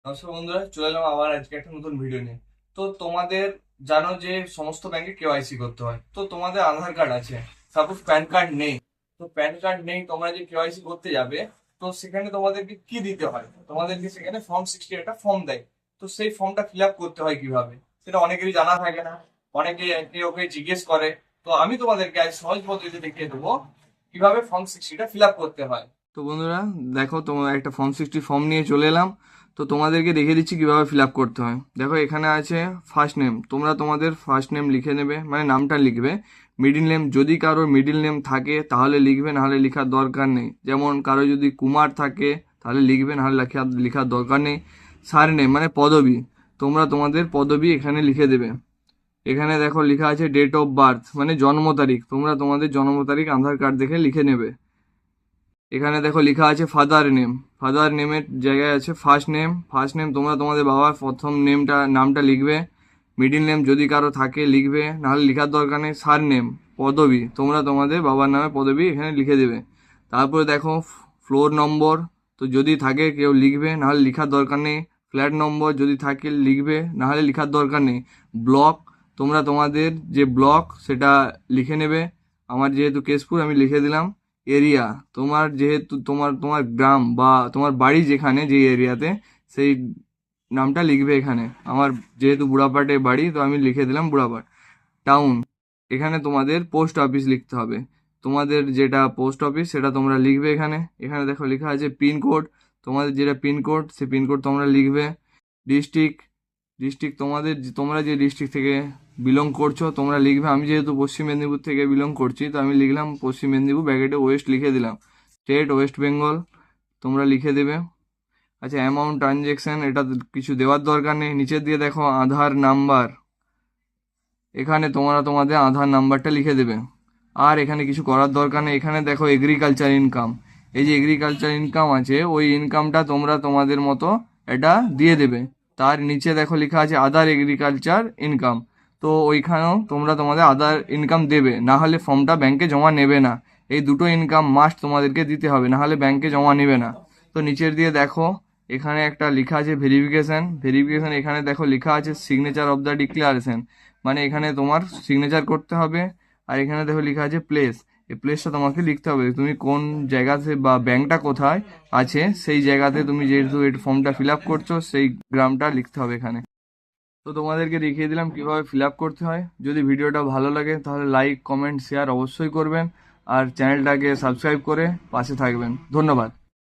নমস্কার বন্ধুরা, চলে এলাম আবার আজকে একটা নতুন ভিডিও নিয়ে। তো তোমাদের জানো যে সমস্ত ব্যাংকে কেওয়াইসি করতে হয়। তো তোমাদের আধার কার্ড আছে, সাপোজ প্যান কার্ড নেই। তো প্যান কার্ড নেই, তোমরা যে কেওয়াইসি করতে যাবে, তো সেখানে তোমাদেরকে কি দিতে হয়? তোমাদেরকে সেখানে ফর্ম 60 একটা ফর্ম দেয়। তো সেই ফর্মটা ফিল আপ করতে হয় কিভাবে, সেটা অনেকেরই জানা থাকে না। অনেকে একে ওকে জিজ্ঞেস করে। তো আমি তোমাদেরকে আজ সহজ পদ্ধতিতে দেখিয়ে দেবো কিভাবে ফর্ম 60টা ফিল আপ করতে হয়। তো বন্ধুরা, দেখো তোমার একটা ফর্ম 60 ফর্ম নিয়ে চলে এলাম। তো তোমাদেরকে দেখিয়ে দিচ্ছি কিভাবে ফিল আপ করতে হয়। দেখো, এখানে আছে ফার্স্ট নেম। তোমরা তোমাদের ফার্স্ট নেম লিখে নেবে, মানে নামটা লিখবে। মিডিল নেম, যদি কারোর মিডিল নেম থাকে তাহলে লিখবে, নাহলে লেখার দরকার নেই। যেমন কারো যদি কুমার থাকে তাহলে লিখবে, নাহলে লেখার দরকার নেই। সার নেম মানে পদবি, তোমরা তোমাদের পদবি এখানে লিখে দেবে। এখানে দেখো লেখা আছে ডেট অফ বার্থ, মানে জন্ম তারিখ, তোমরা তোমাদের জন্ম তারিখ আধার কার্ড দেখে লিখে নেবে। এখানে দেখো লেখা আছে ফাদার নেম। ফাদার নেমের জায়গায় আছে ফার্স্ট নেম। ফার্স্ট নেম তোমরা তোমাদের বাবার প্রথম নামটা লিখবে। মিডিল নেম যদি কারো থাকে লিখবে, নাহলে লেখার দরকার নেই। সার নেম পদবি, তোমরা তোমাদের বাবার নামে পদবি এখানে লিখে দেবে। তারপরে দেখো ফ্লোর নম্বর, তো যদি থাকে কেউ লিখবে, নাহলে লেখার দরকার নেই। ফ্ল্যাট নম্বর যদি থাকে লিখবে, নাহলে লেখার দরকার নেই। ব্লক, তোমরা তোমাদের যে ব্লক সেটা লিখে নেবে। আমার যেহেতু কেশপুর, আমি লিখে দিলাম। এরিয়া, তোমার যেহেতু তোমার তোমার গ্রাম বা তোমার বাড়ি যেখানে যে এরিয়াতে, সেই নামটা লিখবে এখানে। আমার যেহেতু বুড়াপাটে বাড়ি, তো আমি লিখে দিলাম বুড়াপাট। টাউন, এখানে তোমাদের পোস্ট অফিস লিখতে হবে। তোমাদের যেটা পোস্ট অফিস সেটা তোমরা লিখবে এখানে। এখানে দেখো লেখা আছে পিনকোড, তোমাদের যেটা পিনকোড সেই পিনকোড তোমরা লিখবে। ডিস্ট্রিক্ট, ডিস্ট্রিক্ট তোমাদের তোমরা যে ডিস্ট্রিক্ট থেকে বিলং করছো তোমরা লিখবে। আমি যেহেতু পশ্চিম মেদিনীপুর থেকে বিলং করছি, তো আমি লিখলাম পশ্চিম মেদিনীপুর, ব্র্যাকেটে ওয়েস্ট লিখে দিলাম। স্টেট ওয়েস্ট বেঙ্গল, তোমরা লিখে দেবে। আচ্ছা, অ্যামাউন্ট ট্রানজেকশন, এটা কিছু দেওয়ার দরকার নেই। নিচের দিয়ে দেখো আধার নাম্বার, এখানে তোমরা তোমাদের আধার নাম্বারটা লিখে দেবে। আর এখানে কিছু করার দরকার নেই। এখানে দেখো এগ্রিকালচার ইনকাম, এই যে এগ্রিকালচার ইনকাম আছে, ওই ইনকামটা তোমরা তোমাদের মতো এটা দিয়ে দেবে। তার নিচে দেখো লেখা আছে আদার এগ্রিকালচার ইনকাম, তো ওইখানেও তোমরা তোমাদের আদার ইনকাম দেবে, না হলে ফর্মটা ব্যাংকে জমা নেবে না। এই দুটো ইনকাম মাস্ট তোমাদেরকে দিতে হবে, না হলে ব্যাংকে জমা নেবে না। তো নিচের দিয়ে দেখো এখানে একটা লেখা আছে ভেরিফিকেশন। ভেরিফিকেশন, এখানে দেখো লেখা আছে সিগনেচার অফ দ্য ডিক্লারেশন, মানে এখানে তোমার সিগনেচার করতে হবে। আর এখানে দেখো লেখা আছে প্লেস, এই প্লেসটা তোমাকে লিখতে হবে, তুমি কোন জায়গাতে বা ব্যাংকটা কোথায় আছে সেই জায়গাতে তুমি যেহেতু এই ফর্মটা ফিল আপ করছো সেই গ্রামটা লিখতে হবে এখানে। তো তোমাদেরকে দেখিয়ে দিলাম কিভাবে ফিল আপ করতে হয়। যদি ভিডিওটা ভালো লাগে তাহলে লাইক কমেন্ট শেয়ার অবশ্যই করবেন, আর চ্যানেলটাকে সাবস্ক্রাইব করে পাশে থাকবেন। ধন্যবাদ।